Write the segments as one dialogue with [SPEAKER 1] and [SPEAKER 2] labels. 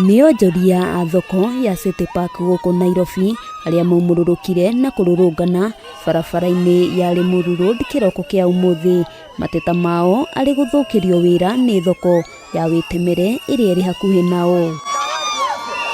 [SPEAKER 1] Nĩ onjoria a thoko ya City Park gũkũ Nairobi arĩa maumũrũrũkire na kũrũrũngana barabara-inĩ ya Limuru Road kĩroko kĩa ũmũthĩ. Mateta mao arĩ gũthũkĩrio wĩra nĩ thoko ya Wĩtemere ĩrĩa ĩrĩ hakuhĩ nao.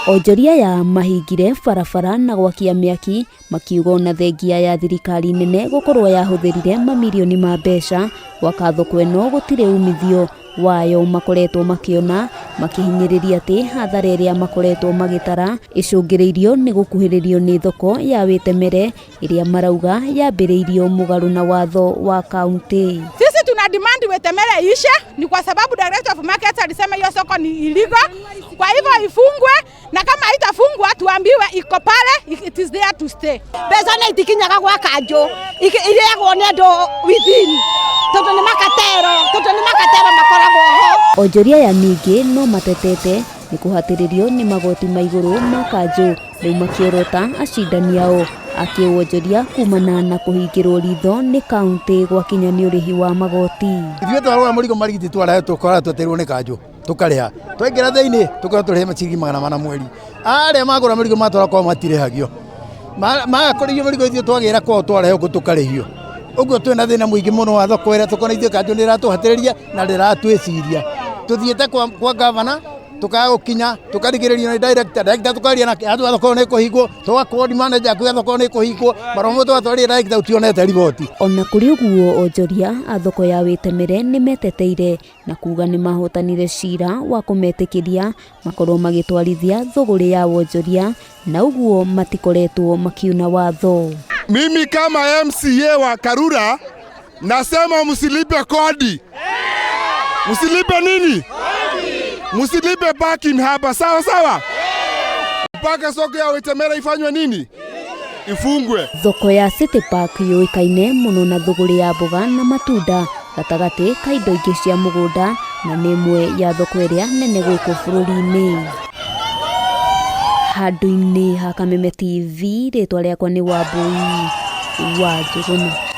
[SPEAKER 1] Onjoria ya mahingire barabara na gwakia mĩaki makiuga ona thengia ya thirikari nene gũkorwo yahũthĩrire mamirioni ma mbeca gwaka thoko ĩno gũtirĩ umithio wayo makoretwo makiona, makihinyĩrĩria atĩ hathara ĩrĩa makoretwo magĩtara icũngĩrĩirio nĩ gũkuhĩrĩrio nĩ thoko ya Wĩtemere ĩrĩa marauga yambĩrĩirio mũgarũ na watho wa kaunti.
[SPEAKER 2] Sisi tuna demand Wĩtemere ishe, ni kwa sababu Director of Markets alisema hiyo soko ni illegal. Kwa hivyo ifungwe, na kama haitafungwa tuambiwe iko pale, it is there to stay.
[SPEAKER 3] Pesa na itikinyaga gwa kanjo iriagwo nĩ andũ within tondu nĩ makatero makoragwo ho.
[SPEAKER 1] Onjoria ya ningĩ no matetete nĩ kũhatĩrĩrio nĩ magoti ma igũrũ ma kanjũ, rĩu makiorota acindani ao akĩwonjoria kumana na kũhingĩrwo ritho nĩ kaunti gwakinya nĩ ũrĩhi wa magoti.
[SPEAKER 4] Ithuĩ twarora mũrigo marigiti twarahe tũkora tweterwo nĩ kanjũ tũkarĩha, twaingĩra thĩinĩ tũkorwo tũrĩhe maciringi 400 mweri. Arĩa magũra mũrigo matwara kwa matirĩhagio, magakorĩrio mũrigo ithuĩ twagĩra kwao twarahe ũguo tũkarĩhio. Ũguo twĩna thĩna mũingĩ mũno wa thoko ĩrĩa tũkona ithuĩ kanjũ nĩ ĩratũhatĩrĩria na ndĩratwĩciria. Tuthiĩte kwa gavana tukagukinya tukarigĩrĩrio nĩ director tukaria na andũ thoko nĩ kũhingwo, tũgakorwo manager akuga thoko nĩ kũhingwo, baromo twatwarire director utionete riboti.
[SPEAKER 1] Ona kũrĩ ũguo onjoria a thoko ya Wĩtemere nĩ meteteire na kuga nĩ mahotanire cira wa kũmetĩkĩria makorwo magĩtwarithia thũgũrĩ ya wonjoria, na ũguo matikoretwo makiuna watho.
[SPEAKER 5] Mimi kama MCA wa Karura nasema msilipe kodi. Msilipe nini? Msilipe parking hapa, sawa sawa? Mpaka soko ya Wĩtemere ifanywe nini? Ifungwe.
[SPEAKER 1] Thoko ya City Park yoĩkaine mũno na thũgũrĩ ya mboga na matunda gatagatĩ ka indo ingĩ cia mũgũnda, na nĩ ĩmwe ya thoko ĩrĩa nene gũkũ bũrũri-inĩ. Handũ-inĩ ha Kameme TV, rĩtwa rĩakwa nĩ Wambui wa Njũgũna.